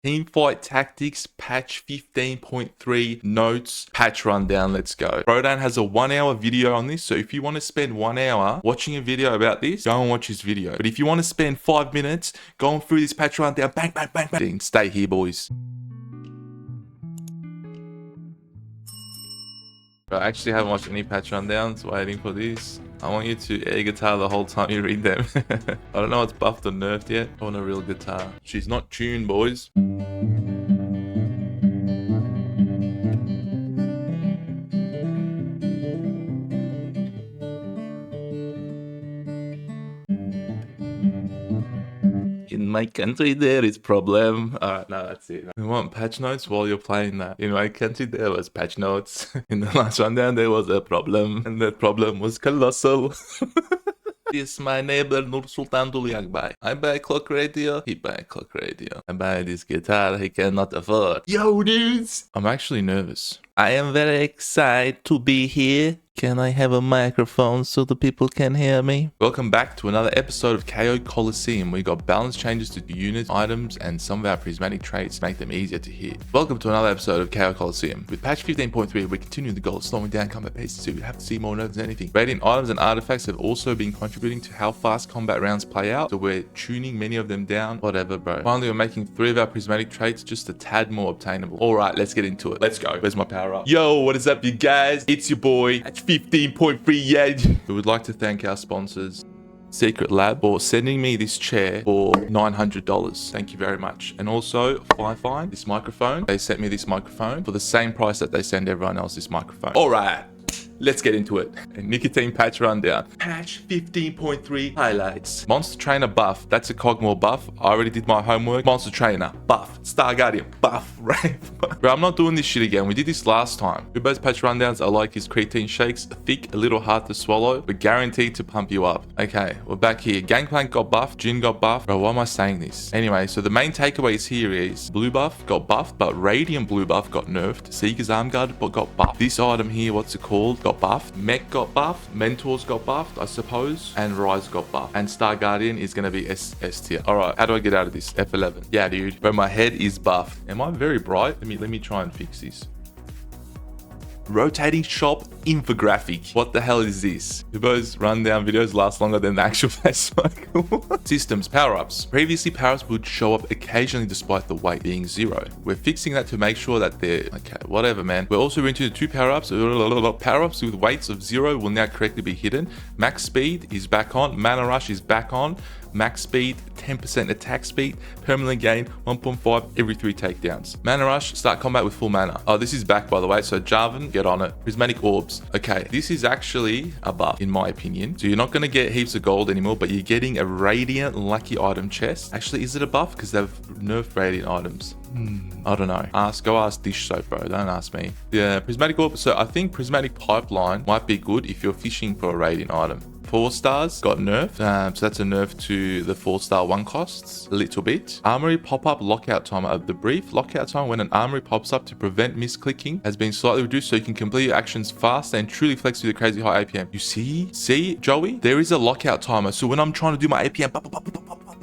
Teamfight Tactics patch 15.3 notes patch rundown. Let's go. Brodan has a 1 hour video on this, so if you want to spend 1 hour watching a video about this, go and watch his video. But if you want to spend 5 minutes going through this patch rundown, bang, bang, bang, bang, stay here, boys. I actually haven't watched any patch rundowns. Waiting for this. I want you to air guitar the whole time you read them. I don't know what's buffed or nerfed yet. I want a real guitar. She's not tuned, boys. In my country there is problem. Alright, no, that's it. We want patch notes while you're playing that. In my country there was patch notes. In the last rundown there was a problem. And that problem was colossal. This my neighbor Nur Sultan Dulyakbay. I buy clock radio, he buy clock radio. I buy this guitar he cannot afford. Yo, dudes! I'm actually nervous. I am very excited to be here. Can I have a microphone so the people can hear me? Welcome back to another episode of KO Coliseum. We got balance changes to units, items, and some of our prismatic traits to make them easier to hit. Welcome to another episode of KO Coliseum. With patch 15.3, we continue the goal of slowing down combat paces, so we have to see more nerfs than anything. Radiant items and artifacts have also been contributing to how fast combat rounds play out, so we're tuning many of them down. Whatever, bro. Finally, we're making 3 of our prismatic traits just a tad more obtainable. Alright, let's get into it. Let's go. Where's my power up? Yo, what is up, you guys? It's your boy, patch 15.3, yeah. We would like to thank our sponsors, Secret Lab, for sending me this chair for $900. Thank you very much. And also Fi-Fi, this microphone. They sent me this microphone for the same price that they send everyone else this microphone. All right, let's get into it. Nicotine patch rundown. Patch 15.3 highlights. Monster Trainer buff. That's a Cogmore buff. I already did my homework. Monster Trainer buff. Star Guardian buff. Right? Bro, I'm not doing this shit again. We did this last time. Uber's patch rundowns are like his creatine shakes. Thick, a little hard to swallow, but guaranteed to pump you up. Okay, we're back here. Gangplank got buffed. Jin got buffed. Bro, why am I saying this? Anyway, so the main takeaways here is blue buff got buffed, but Radiant blue buff got nerfed. Seeker's Arm Guard got buffed. This item here, what's it called? Got buffed. Mech got buffed. Mentors got buffed, I suppose. And Rise got buffed. And Star Guardian is going to be S tier. Alright, how do I get out of this? F11. Yeah, dude. Bro, my head is buffed. Am I very bright? Let me try and fix this. Rotating shop infographic. What the hell is this? Uber's rundown videos last longer than the actual face cycle. Systems, power-ups. Previously, power-ups would show up occasionally despite the weight being 0. We're fixing that to make sure that they're... Okay, whatever, man. We're also into the 2 power-ups. Power-ups with weights of 0 will now correctly be hidden. Max speed is back on. Mana rush is back on. Max speed, 10% attack speed, permanently gain 1.5 every 3 takedowns. Mana rush, start combat with full mana. Oh, this is back, by the way, so Jarvan, get on it. Prismatic orbs. Okay, this is actually a buff, in my opinion. So you're not going to get heaps of gold anymore, but you're getting a Radiant lucky item chest. Actually, is it a buff? Because they've nerfed Radiant items. I don't know. Go ask Dish Soap, bro. Don't ask me. Yeah, Prismatic Orb. So I think Prismatic Pipeline might be good if you're fishing for a Radiant item. 4 stars got nerfed, so that's a nerf to the 4-star 1 costs a little bit. Armory pop-up lockout timer. The brief lockout time when an armory pops up to prevent misclicking has been slightly reduced so you can complete your actions fast and truly flex with a crazy high APM. You see, Joey? There is a lockout timer, so when I'm trying to do my APM,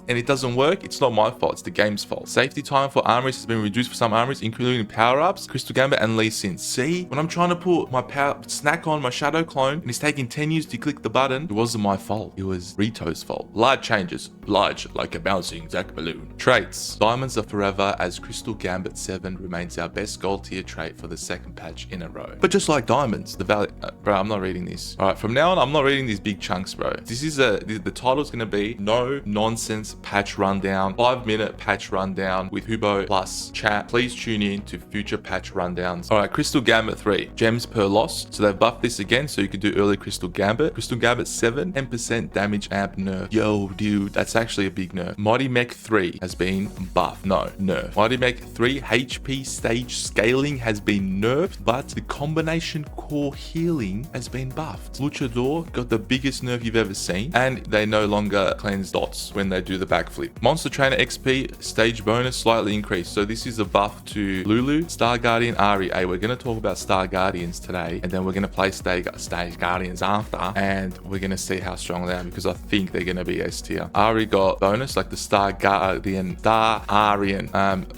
and it doesn't work, it's not my fault, it's the game's fault. Safety time for armories has been reduced for some armories, including power-ups, Crystal Gambit, and Lee Sin. See? When I'm trying to put my power snack on my Shadow Clone, and it's taking 10 years to click the button, it wasn't my fault. It was Rito's fault. Large changes. Large, like a bouncing Zack balloon. Traits. Diamonds are forever, as Crystal Gambit 7 remains our best gold tier trait for the 2nd patch in a row. But just like diamonds, the value... bro, I'm not reading this. Alright, from now on, I'm not reading these big chunks, bro. This is the title's gonna be No Nonsense Patch Rundown, 5-minute patch rundown with Hubo plus chat. Please tune in to future patch rundowns. All right, Crystal Gambit 3, gems per loss. So they've buffed this again, so you can do early Crystal Gambit. Crystal Gambit 7, 10% damage amp nerf. Yo, dude, that's actually a big nerf. Mighty Mech 3 has been buffed. No, nerf. Mighty Mech 3 HP stage scaling has been nerfed, but the combination core healing has been buffed. Luchador got the biggest nerf you've ever seen, and they no longer cleanse dots when they do the backflip. Monster Trainer XP stage bonus slightly increased. So this is a buff to Lulu, Star Guardian, Ari. Hey, we're going to talk about Star Guardians today, and then we're going to play Stage Guardians after, and we're going to see how strong they are because I think they're going to be S tier. Ari got bonus like the Star Guardian, Star Arian.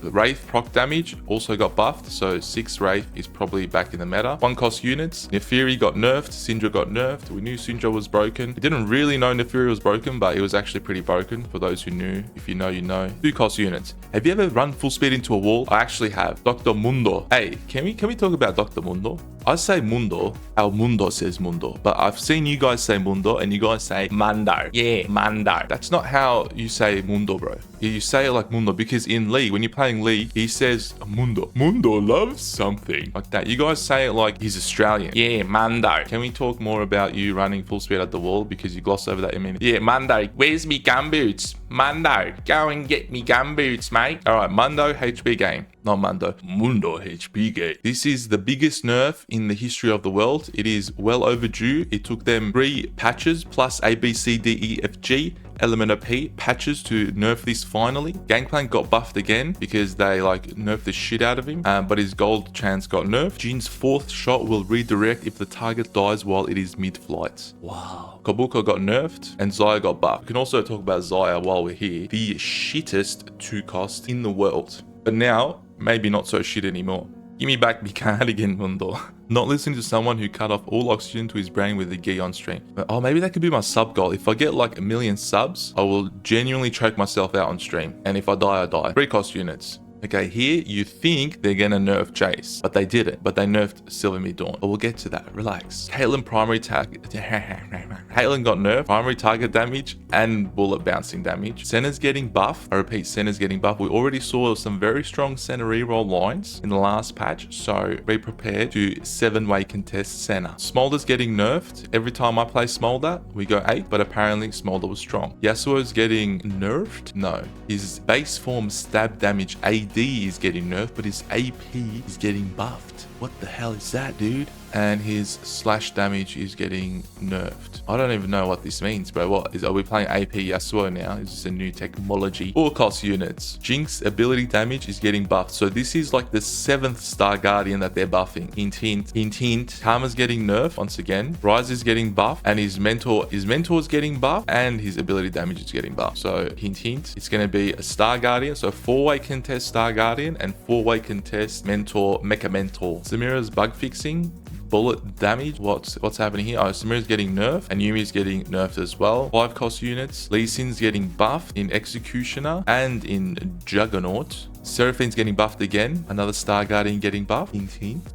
Wraith proc damage also got buffed, so 6 Wraith is probably back in the meta. 1 cost units. Nefiri got nerfed, Syndra got nerfed. We knew Syndra was broken. We didn't really know Nefiri was broken, but it was actually pretty broken for those who knew. If you know, you know. 2 cost units. Have you ever run full speed into a wall? I actually have. Dr. Mundo. Hey, can we talk about Dr. Mundo? I say Mundo. Our Mundo says Mundo. But I've seen you guys say Mundo and you guys say Mando. Yeah, Mando. That's not how you say Mundo, bro. You say it like Mundo because in League, when you're playing League, he says Mundo. Mundo loves something. Like that. You guys say it like he's Australian. Yeah, Mando. Can we talk more about you running full speed at the wall because you gloss over that in a minute? Yeah, Mando. Where's me gumboots? Mando. Go and get me gumboots, mate. All right, Mundo HB game. Not Mundo. Mundo HB game. This is the biggest nerf in the history of the world. It is well overdue. It took them 3 patches plus A, B, C, D, E, F, G. Element P patches to nerf this finally. Gangplank got buffed again because they like nerfed the shit out of him, but his gold chance got nerfed. Jin's 4th shot will redirect if the target dies while it is mid-flight. Wow. Kabuka got nerfed and Zaya got buffed. We can also talk about Zaya while we're here. The shittest 2 cost in the world. But now, maybe not so shit anymore. Give me back my cardigan, Mundo. Not listening to someone who cut off all oxygen to his brain with a gi on stream. But, oh, maybe that could be my sub goal. If I get like 1 million subs, I will genuinely choke myself out on stream. And if I die, I die. 3 cost units. Okay, here you think they're gonna nerf Jace, but they didn't. But they nerfed Silver Mid Dawn. But we'll get to that. Relax. Caitlyn primary target. Caitlyn got nerfed. Primary target damage and bullet bouncing damage. Senna's getting buff. I repeat, Senna's getting buff. We already saw some very strong Senna reroll lines in the last patch, so be prepared to 7-way contest Senna. Smolder's getting nerfed. Every time I play Smolder, we go 8, but apparently Smolder was strong. Yasuo's getting nerfed? No. His base form stab damage AD is getting nerfed, but his AP is getting buffed. What the hell is that, dude? And his slash damage is getting nerfed. I don't even know what this means, bro. What is? Are we playing AP Yasuo now? Is this a new technology? 4 cost units. Jinx ability damage is getting buffed. So this is like the 7th Star Guardian that they're buffing. Hint, hint, hint, hint. Karma's getting nerfed once again. Rise is getting buffed, and his mentor is getting buffed, and his ability damage is getting buffed. So hint, hint. It's going to be a Star Guardian. So 4-way contest Star Guardian and 4-way contest mentor Mecha Mentor. Samira's bug fixing. Bullet damage. What's happening here? Oh, Samira's getting nerfed and Yumi's getting nerfed as well. 5 cost units. Lee Sin's getting buffed in Executioner and in Juggernaut. Seraphine's getting buffed again. Another Star Guardian getting buffed.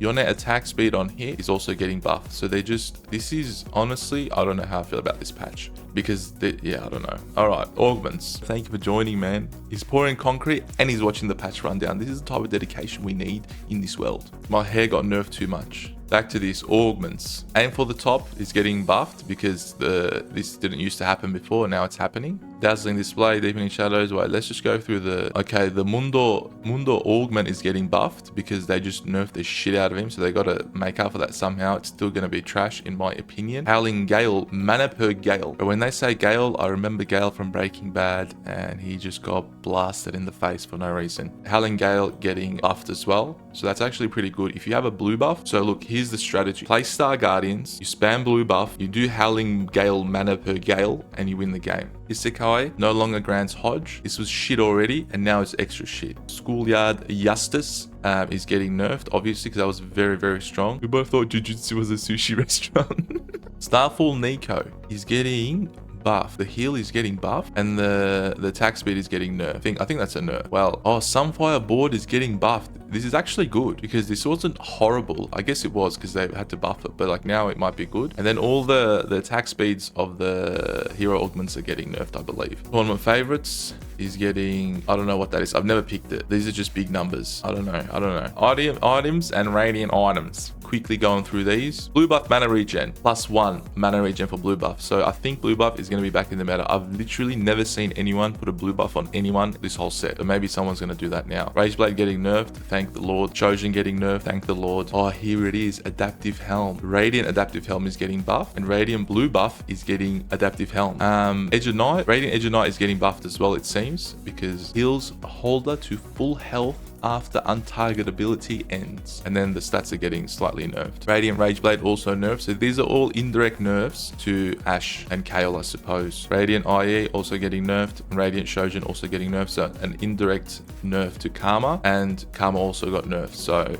Your net attack speed on hit is also getting buffed. So they just, this is honestly, I don't know how I feel about this patch. Because, yeah, I don't know. All right, Augments. Thank you for joining, man. He's pouring concrete and he's watching the patch rundown. This is the type of dedication we need in this world. My hair got nerfed too much. Back to this, Augments. Aim for the top is getting buffed because this didn't used to happen before. Now it's happening. Dazzling display, deepening shadows. Wait, let's just go through the... Okay, the Mundo Augment is getting buffed because they just nerfed the shit out of him. So they got to make up for that somehow. It's still going to be trash in my opinion. Howling Gale, mana per Gale. But when they say Gale, I remember Gale from Breaking Bad and he just got blasted in the face for no reason. Howling Gale getting buffed as well. So that's actually pretty good. If you have a blue buff, so look, here's the strategy. Play Star Guardians, you spam blue buff, you do Howling Gale mana per Gale, and you win the game. Isekai no longer grants Hodge. This was shit already, and now it's extra shit. Schoolyard Justice is getting nerfed, obviously, because that was very, very strong. We both thought Jujutsu was a sushi restaurant. Starfall Nico is getting buff. The heal is getting buffed and the attack speed is getting nerfed. I think that's a nerf. Well, oh, Sunfire Board is getting buffed. This is actually good because this wasn't horrible. I guess it was because they had to buff it, but like now it might be good. And then all the attack speeds of the hero augments are getting nerfed, I believe. Tournament favorites. is getting, I don't know what that is. I've never picked it. These are just big numbers. I don't know. Items and radiant items. Quickly going through these. Blue buff mana regen, +1 mana regen for blue buff. So I think blue buff is going to be back in the meta. I've literally never seen anyone put a blue buff on anyone this whole set. But maybe someone's going to do that now. Rageblade getting nerfed, thank the Lord. Trojan getting nerfed, thank the Lord. Oh, here it is. Adaptive Helm. Radiant Adaptive Helm is getting buffed, and Radiant Blue buff is getting Adaptive Helm. Edge of Night. Radiant Edge of Night is getting buffed as well, it seems, because heals a holder to full health after untargetability ends. And then the stats are getting slightly nerfed. Radiant Rageblade also nerfed. So these are all indirect nerfs to Ashe and Kayle, I suppose. Radiant IE also getting nerfed. And Radiant Shojin also getting nerfed. So an indirect nerf to Karma. And Karma also got nerfed. So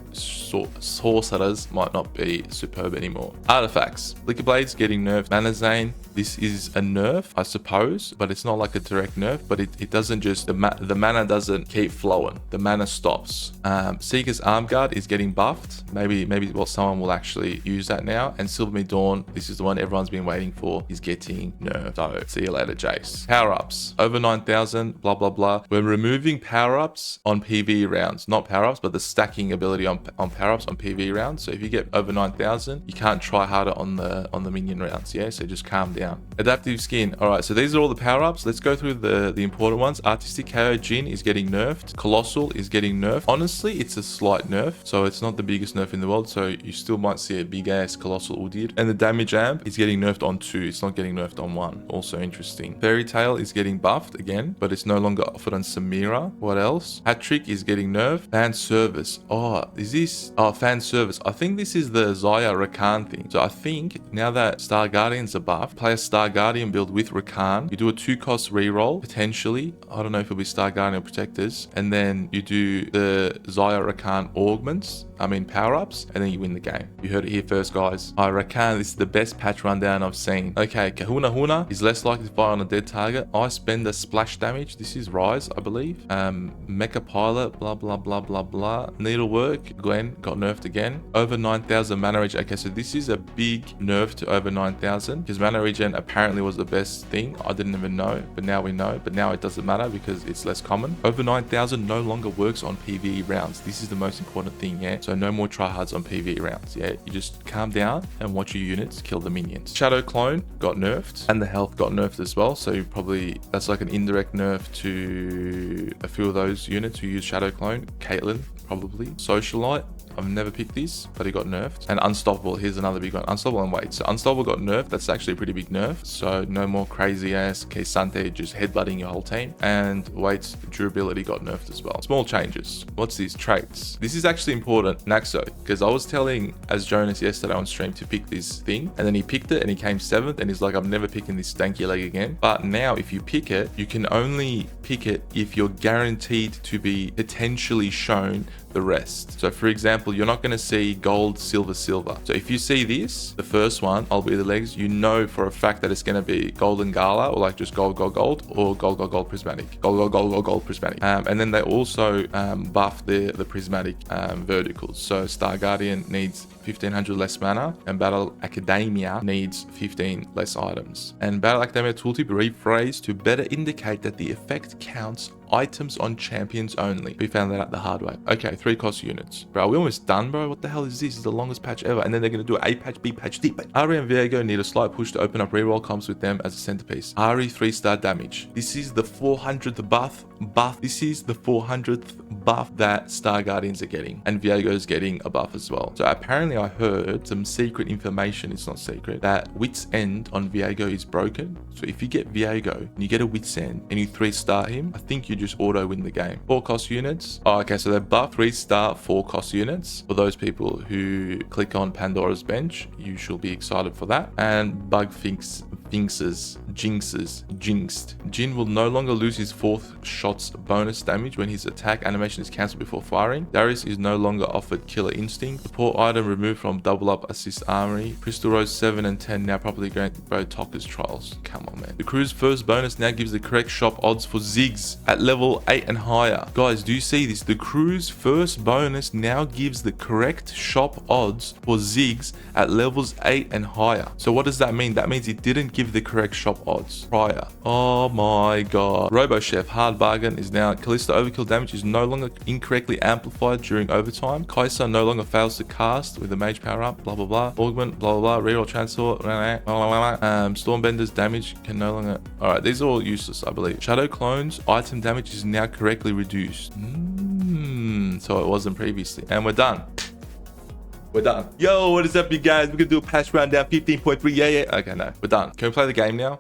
sorcerers might not be superb anymore. Artifacts. Flicker Blades getting nerfed. Mana Zane. This is a nerf, I suppose, but it's not like a direct nerf, but it doesn't just, the mana doesn't keep flowing. The mana stops. Seeker's Arm Guard is getting buffed. Maybe someone will actually use that now. And Silvermead Dawn, this is the one everyone's been waiting for, is getting nerfed. So see you later, Jace. Power-ups. Over 9,000, blah, blah, blah. We're removing power-ups on PvE rounds. Not power-ups, but the stacking ability on power-ups on PvE rounds. So if you get over 9,000, you can't try harder on the minion rounds, yeah? So just calm down. Adaptive Skin. All right, so these are all the power-ups. Let's go through the important ones. Artistic KO Jin is getting nerfed. Colossal is getting nerfed. Honestly, it's a slight nerf, so it's not the biggest nerf in the world, so you still might see a big-ass Colossal Udyr. And the Damage Amp is getting nerfed on 2. It's not getting nerfed on 1. Also interesting. Fairy Tail is getting buffed again, but it's no longer offered on Samira. What else? Hat Trick is getting nerfed. Fan Service. Oh, is this... Oh, Fan Service. I think this is the Xayah Rakan thing. So I think now that Star Guardians are buffed, play a Star Guardian build with Rakan. You do a 2-cost reroll, potentially. I don't know if it'll be Star Guardian or Protectors. And then you do the Xayah Rakan augments. Power-ups, and then you win the game. You heard it here first, guys. Rakan, this is the best patch rundown I've seen. Okay, Kahuna Huna is less likely to fire on a dead target. Ice Bender splash damage. This is Rise, I believe. Mecha Pilot, blah, blah, blah, blah, blah. Needlework, Gwen got nerfed again. Over 9,000 mana regen. Okay, so this is a big nerf to over 9,000, because mana regen apparently was the best thing. I didn't even know, but now we know. But now it doesn't matter because it's less common. Over 9,000 no longer works on PvE rounds. This is the most important thing, yeah? So no more tryhards on PvE rounds, yeah? You just calm down and watch your units kill the minions. Shadow Clone got nerfed, and the health got nerfed as well. So probably that's like an indirect nerf to a few of those units who use Shadow Clone. Caitlyn, probably. Socialite. I've never picked this, but he got nerfed. And Unstoppable, here's another big one. Unstoppable and Wait. So Unstoppable got nerfed. That's actually a pretty big nerf. So no more crazy ass Keisante just headbutting your whole team. And Wait's durability got nerfed as well. Small changes. What's these traits? This is actually important, Naxo, because I was telling as Jonas yesterday on stream to pick this thing, and then he picked it and he came 7th, and he's like, I'm never picking this stanky leg again. But now if you pick it, you can only pick it if you're guaranteed to be potentially shown the rest. So for example, you're not going to see gold, silver, silver. So if you see this, the first one, I'll be the legs, you know for a fact that it's going to be golden gala, or like just gold, gold, gold, or gold, gold, gold prismatic. Gold, gold, gold, gold, gold prismatic. And then they also buff the prismatic verticals. So Star Guardian needs 1500 less mana, and Battle Academia needs 15 less items. And Battle Academia tooltip rephrased to better indicate that the effect counts items on champions only. We found that out the hard way. Okay, 3-cost units. Bro, we're almost done, bro. What the hell is this? This is the longest patch ever. And then they're going to do an A patch, B patch, D patch. Ari and Viego need a slight push to open up reroll comps with them as a centerpiece. Ari 3-star damage. This is the 400th buff. This is the 400th buff that Star Guardians are getting. And Viego's getting a buff as well. So apparently I heard some secret information. It's not secret. That Wit's End on Viego is broken. So if you get Viego and you get a Wit's End and you 3-star him, I think you just auto win the game. 4-cost units. Oh, okay, so they buff 3-star 4-cost units. For those people who click on Pandora's Bench, you should be excited for that. And Bug Jinxed. Jin will no longer lose his 4th shot's bonus damage when his attack animation is cancelled before firing. Darius is no longer offered Killer Instinct. Support item removed from Double Up Assist Armory. Crystal Rose 7 and 10 now properly granted Bro Talker's Trials. Come on, man. The crew's first bonus now gives the correct shop odds for Ziggs at level 8 and higher. Guys, do you see this? The crew's first bonus now gives the correct shop odds for Ziggs at levels 8 and higher. So what does that mean? That means it didn't give give the correct shop odds prior. Oh my god. Robo Chef, hard bargain is now Callisto overkill damage is no longer incorrectly amplified during overtime. Kai'Sa no longer fails to cast with a mage power up. Blah blah blah. Augment. Blah blah blah. Reroll transfer. Stormbender's damage can no longer. All right, these are all useless, I believe. Shadow clones item damage is now correctly reduced. So it wasn't previously, and we're done. We're done. Yo, what is up, you guys? We're gonna do a patch rundown 15.3. Yeah. Okay, no, we're done. Can we play the game now?